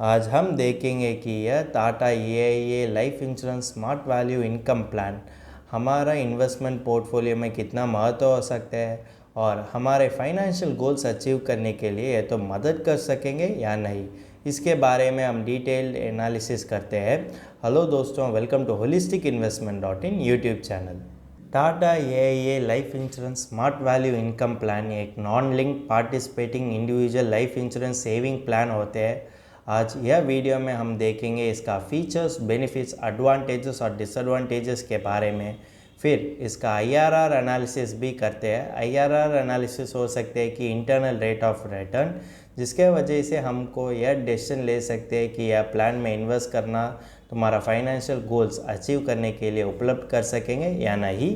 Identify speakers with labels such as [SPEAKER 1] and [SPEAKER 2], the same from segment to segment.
[SPEAKER 1] आज हम देखेंगे कि यह Tata AIA life insurance smart value income plan हमारा इन्वेस्टमेंट पोर्टफोलियो में कितना महत्व हो सकता है और हमारे फाइनेंशियल गोल्स अचीव करने के लिए यह तो मदद कर सकेंगे या नहीं, इसके बारे में हम डिटेल्ड एनालिसिस करते हैं। हेलो दोस्तों, welcome to holistic investment dot in YouTube channel. Tata AIA life insurance smart value income plan एक non link participating individual life insurance saving plan होते हैं। आज यह वीडियो में हम देखेंगे इसका फीचर्स, बेनिफिट्स, एडवांटेजेस और डिसएडवांटेजेस के बारे में। फिर इसका IRR एनालिसिस भी करते हैं। IRR एनालिसिस हो सकते हैं कि इंटरनल रेट ऑफ रिटर्न, जिसके वजह से हमको यह डिसीजन ले सकते हैं कि यह प्लान में इन्वेस्ट करना तुम्हारा फाइनेंशियल गोल्स अचीव करने के लिए उपलब्ध कर सकेंगे या नहीं।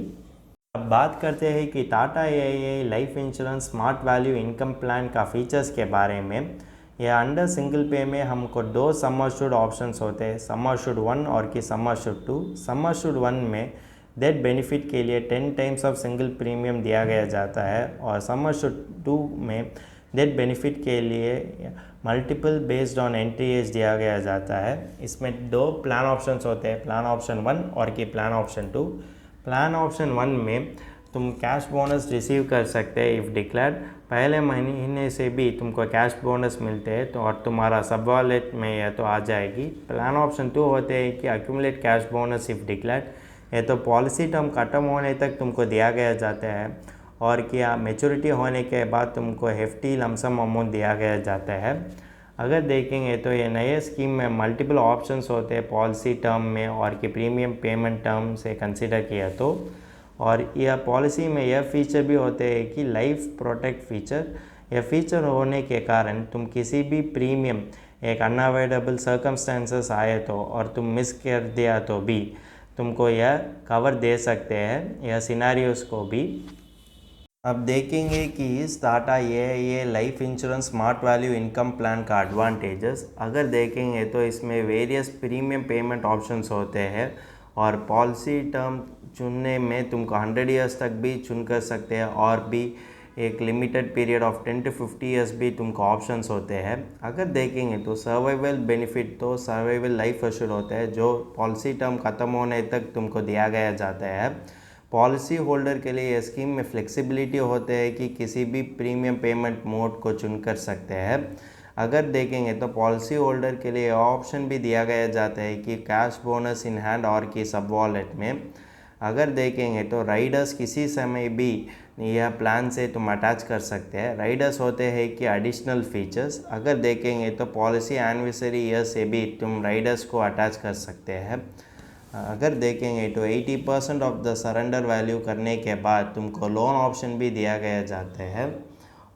[SPEAKER 1] अब बात करते हैं कि Tata AIA life insurance smart value income plan का फीचर्स के बारे में। यह अंडर सिंगल पे में हमको दो सम अश्योर्ड ऑप्शंस होते हैं, सम अश्योर्ड 1 और कि सम अश्योर्ड 2। सम अश्योर्ड 1 में डेथ बेनिफिट के लिए 10 टाइम्स ऑफ सिंगल प्रीमियम दिया गया जाता है और सम अश्योर्ड 2 में डेथ बेनिफिट के लिए multiple based on entry age दिया गया जाता है। इसमें दो प्लान ऑप्शंस होते हैं, प्लान ऑप्शन 1 और कि प्लान ऑप्शन 2। प्लान ऑप्शन 1 में तुम कैश बोनस रिसीव कर सकते हैं इफ़ डिक्लेयर्ड। पहले महीने से भी तुमको कैश बोनस मिलते हैं तो और तुम्हारा सब वॉलेट में यह तो आ जाएगी। प्लान ऑप्शन 2 होते हैं कि accumulate cash bonus if declared. यह तो पॉलिसी टर्म खत्म होने तक तुमको दिया गया जाता है और क्या मैच्योरिटी होने के बाद तुमको हेफ्टी लमसम अमाउंट दिया गया जाता है। अगर देखेंगे तो ये नए स्कीम में मल्टीपल ऑप्शंस होते हैं पॉलिसी टर्म में और कि प्रीमियम पेमेंट टर्म से कंसिडर किया तो। और यह पॉलिसी में यह फीचर भी होते हैं कि लाइफ प्रोटेक्ट फीचर। यह फीचर होने के कारण तुम किसी भी प्रीमियम एक अनअवॉइडेबल सर्कमस्टेंसेस आए तो और तुम मिस कर दिया तो भी तुमको यह कवर दे सकते हैं, यह सिनारियोस को भी। अब देखेंगे कि इस Tata AIA life insurance smart value income plan का एडवांटेजेस अगर देखेंगे तो इसमें वेरियस प्रीमियम पेमेंट ऑप्शंस होते हैं और पॉलिसी टर्म चुनने में तुमको 100 ईयर्स तक भी चुन कर सकते हैं और भी एक limited period of 10 to 50 years भी तुमको ऑप्शंस होते हैं। अगर देखेंगे तो सर्वाइवल बेनिफिट तो सर्वाइवल लाइफ एश्योर्ड होता है जो पॉलिसी टर्म ख़त्म होने तक तुमको दिया गया जाता है। पॉलिसी होल्डर के लिए ये स्कीम में फ्लेक्सिबिलिटी होते हैं कि किसी भी प्रीमियम पेमेंट मोड को चुन कर सकते हैं। अगर देखेंगे तो पॉलिसी होल्डर के लिए ऑप्शन भी दिया गया जाता है कि कैश बोनस इन हैंड और कि सब वॉलेट में। अगर देखेंगे तो राइडर्स किसी समय भी यह प्लान से तुम अटैच कर सकते हैं। राइडर्स होते हैं कि एडिशनल फीचर्स। अगर देखेंगे तो पॉलिसी एनिवर्सरी ईयर से भी तुम राइडर्स को अटैच कर सकते हैं। अगर देखेंगे तो 80% ऑफ द सरेंडर वैल्यू करने के बाद तुमको लोन ऑप्शन भी दिया गया जाता है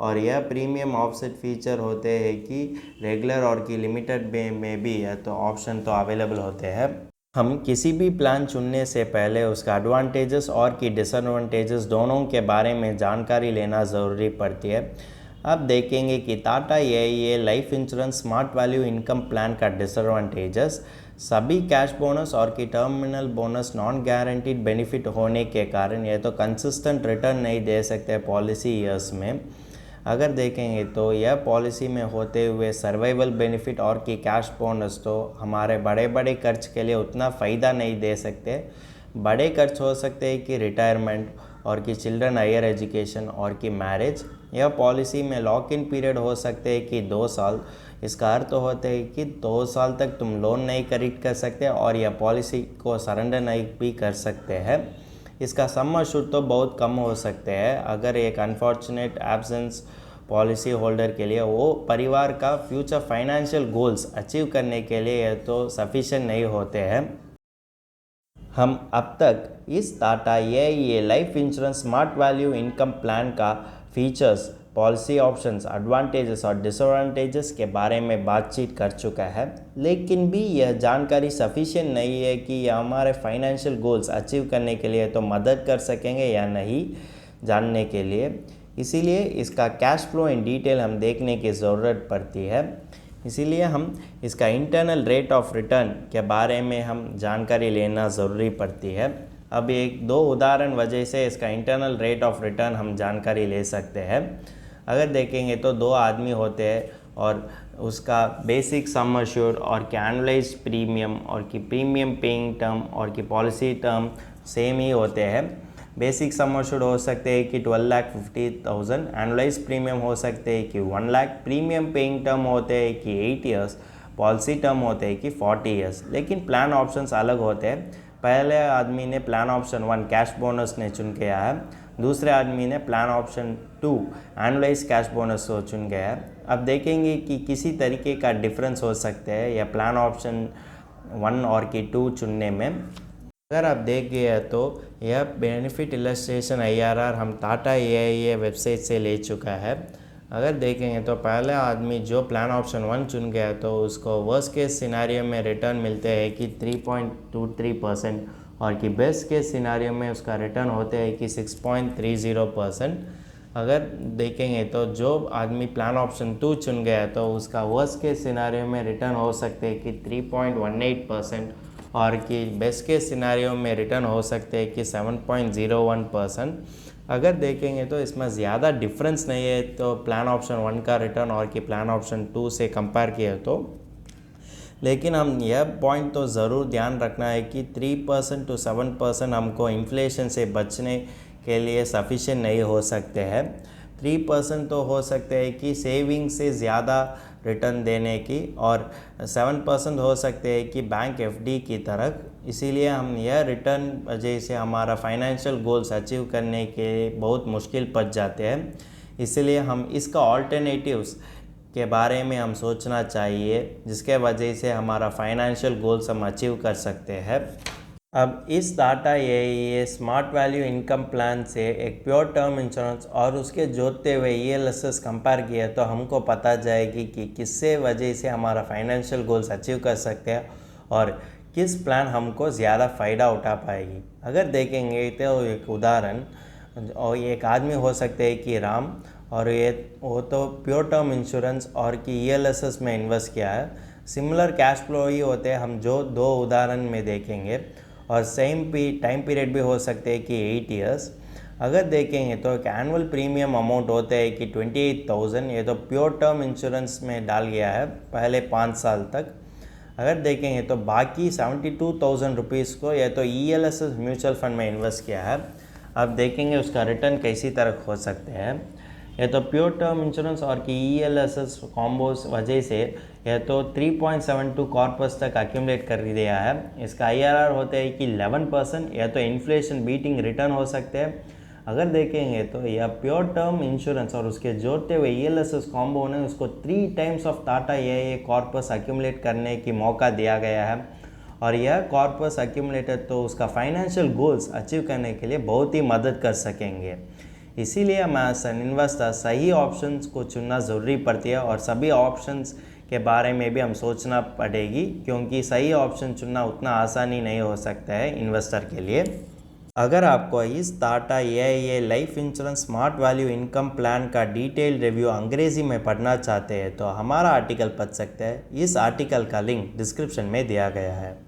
[SPEAKER 1] और यह प्रीमियम ऑफसेट फीचर होते हैं कि रेगुलर और कि लिमिटेड में भी है तो ऑप्शन तो अवेलेबल होते हैं। हम किसी भी प्लान चुनने से पहले उसका एडवांटेजेस और कि डिसएडवांटेजेस दोनों के बारे में जानकारी लेना ज़रूरी पड़ती है। अब देखेंगे कि Tata AIA life insurance smart value income plan का डिसएडवांटेजेस। सभी कैश बोनस और कि terminal bonus non guaranteed benefit होने के कारण यह तो कंसिस्टेंट रिटर्न नहीं दे सकते पॉलिसी ईयर्स में। अगर देखेंगे तो यह पॉलिसी में होते हुए सर्वाइवल बेनिफिट और कि कैश बोनस तो हमारे बड़े बड़े खर्च के लिए उतना फ़ायदा नहीं दे सकते। बड़े खर्च हो सकते हैं कि रिटायरमेंट और कि चिल्ड्रन हायर एजुकेशन और कि मैरिज। यह पॉलिसी में लॉक इन पीरियड हो सकते हैं कि 2 साल। इसका अर्थ होता है कि 2 साल तक तुम लोन नहीं खरीद कर सकते और यह पॉलिसी को सरेंडर नहीं भी कर सकते हैं। इसका सम अश्योर्ड तो बहुत कम हो सकते हैं। अगर एक अनफॉर्चुनेट एब्सेंस पॉलिसी होल्डर के लिए वो परिवार का फ्यूचर फाइनेंशियल गोल्स अचीव करने के लिए यह तो सफिशिएंट नहीं होते हैं। हम अब तक इस Tata AIA life insurance smart value income plan का फीचर्स, पॉलिसी ऑप्शंस, एडवांटेजेस और डिसएडवांटेजेस के बारे में बातचीत कर चुका है, लेकिन भी यह जानकारी सफिशिएंट नहीं है कि यह हमारे फाइनेंशियल गोल्स अचीव करने के लिए तो मदद कर सकेंगे या नहीं जानने के लिए। इसीलिए इसका कैश फ्लो इन डिटेल हम देखने की ज़रूरत पड़ती है। इसीलिए हम इसका इंटरनल रेट ऑफ रिटर्न के बारे में हम जानकारी लेना ज़रूरी पड़ती है। अब एक दो उदाहरण वजह से इसका इंटरनल रेट ऑफ रिटर्न हम जानकारी ले सकते हैं। अगर देखेंगे तो 2 आदमी होते हैं और उसका बेसिक सम अश्योर्ड और कि एनुअलाइज्ड प्रीमियम और कि प्रीमियम पेइंग टर्म और कि पॉलिसी टर्म सेम ही होते हैं। बेसिक सम अश्योर्ड हो सकते हैं कि 12,50,000, एनुअलाइज्ड प्रीमियम हो सकते हैं कि 1 लाख, प्रीमियम पेइंग टर्म होते हैं कि 8 ईयर्स, पॉलिसी टर्म होते हैं कि 40 ईयर्स। लेकिन प्लान ऑप्शंस अलग होते हैं। पहले आदमी ने प्लान ऑप्शन 1 कैश बोनस ने चुन किया है, दूसरे आदमी ने plan option 2 annualise cash bonus को चुन गया है। अब देखेंगे कि किसी तरीके का डिफरेंस हो सकते हैं या प्लान ऑप्शन 1 और कि 2 चुनने में। अगर आप देखिए तो यह बेनिफिट इलस्ट्रेशन IRR हम टाटा AIA वेबसाइट से ले चुका है। अगर देखेंगे तो पहले आदमी जो प्लान ऑप्शन 1 चुन गया तो उसको वर्स्ट केस सिनारियो में रिटर्न मिलते हैं कि 3.23% और कि बेस्ट केस सिनारियो में उसका रिटर्न होते हैं कि 6.30%। अगर देखेंगे तो जो आदमी प्लान ऑप्शन 2 चुन गया तो उसका वर्स्ट केस सिनारियो में रिटर्न हो सकते हैं कि 3.18% और कि बेस्ट केस सिनारियो में रिटर्न हो सकते हैं कि 7.01%। अगर देखेंगे तो इसमें ज़्यादा डिफरेंस नहीं है तो प्लान ऑप्शन 1 का रिटर्न और कि प्लान ऑप्शन 2 से कंपेयर किया तो। लेकिन हम यह पॉइंट तो ज़रूर ध्यान रखना है कि 3% to 7% हमको इन्फ्लेशन से बचने के लिए सफिशिएंट नहीं हो सकते हैं। 3% तो हो सकते हैं कि सेविंग से ज़्यादा रिटर्न देने की, और 7% हो सकते हैं कि बैंक FD की तरह। इसीलिए हम यह रिटर्न वजह से हमारा फाइनेंशियल गोल्स अचीव करने के बहुत मुश्किल पड़ जाते हैं। इसलिए हम इसका ऑल्टरनेटिव्स के बारे में हम सोचना चाहिए जिसके वजह से हमारा फाइनेंशियल गोल्स हम अचीव कर सकते हैं। अब इस Tata AIA smart value income plan से एक प्योर टर्म इंश्योरेंस और उसके जोड़ते हुए ELSS कंपेयर किया तो हमको पता जाएगी कि किससे वजह से हमारा फाइनेंशियल गोल्स अचीव कर सकते हैं और किस प्लान हमको ज़्यादा फ़ायदा उठा पाएगी। अगर देखेंगे तो एक उदाहरण, और एक आदमी हो सकते हैं कि राम, और वो तो प्योर टर्म इंश्योरेंस और कि ELSS में इन्वेस्ट किया है। सिमिलर कैश फ्लो ही होते हैं हम जो दो उदाहरण में देखेंगे, और सेम टाइम पीरियड भी हो सकते हैं कि 8 ईयर्स। अगर देखेंगे तो एक एनुअल प्रीमियम अमाउंट होता है कि 28,000, ये तो प्योर टर्म इंश्योरेंस में डाल गया है पहले 5 साल तक। अगर देखेंगे तो बाकी 72,000 रुपीज़ को या तो ELSS म्यूचुअल फंड में इन्वेस्ट किया है। अब देखेंगे उसका रिटर्न कैसी तरह हो सकते हैं। यह तो प्योर टर्म इंश्योरेंस और कि ELSS कॉम्बोस वजह से यह तो 3.72 कॉर्पस तक अक्यूमुलेट कर दिया है। इसका IRR होता है कि 11%, या तो इन्फ्लेशन बीटिंग रिटर्न हो सकते हैं। अगर देखेंगे तो यह प्योर टर्म इंश्योरेंस और उसके जोड़ते हुए ELSS कॉम्बो ने उसको 3 times of Tata AIA corpus accumulate करने की मौका दिया गया है, और यह कॉर्पस अक्यूमुलेटेड तो उसका फाइनेंशियल गोल्स अचीव करने के लिए बहुत ही मदद कर सकेंगे। इसीलिए हमें एज एन इन्वेस्टर सही ऑप्शंस को चुनना ज़रूरी पड़ती है, और सभी ऑप्शंस के बारे में भी हम सोचना पड़ेगी क्योंकि सही ऑप्शन चुनना उतना आसानी नहीं हो सकता है इन्वेस्टर के लिए। अगर आपको इस Tata AIA life insurance smart value income plan का डिटेल रिव्यू अंग्रेज़ी में पढ़ना चाहते हैं तो हमारा आर्टिकल पढ़ सकते हैं। इस आर्टिकल का लिंक डिस्क्रिप्शन में दिया गया है।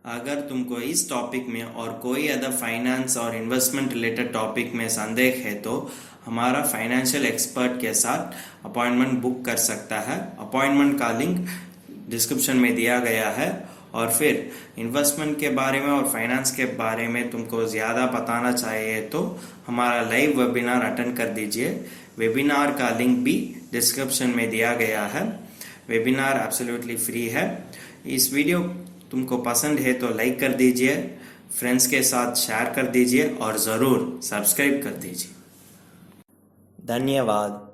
[SPEAKER 1] अगर तुमको इस टॉपिक में और कोई अदर फाइनेंस और इन्वेस्टमेंट रिलेटेड टॉपिक में संदेह है तो हमारा फाइनेंशियल एक्सपर्ट के साथ अपॉइंटमेंट बुक कर सकता है। अपॉइंटमेंट का लिंक डिस्क्रिप्शन में दिया गया है। और फिर इन्वेस्टमेंट के बारे में और फाइनेंस के बारे में तुमको ज़्यादा बताना चाहिए तो हमारा लाइव वेबिनार अटेंड कर दीजिए। वेबिनार का लिंक भी डिस्क्रिप्शन में दिया गया है। वेबिनार एब्सोल्युटली फ्री है। इस वीडियो तुमको पसंद है तो लाइक कर दीजिए, फ्रेंड्स के साथ शेयर कर दीजिए और ज़रूर सब्सक्राइब कर दीजिए। धन्यवाद।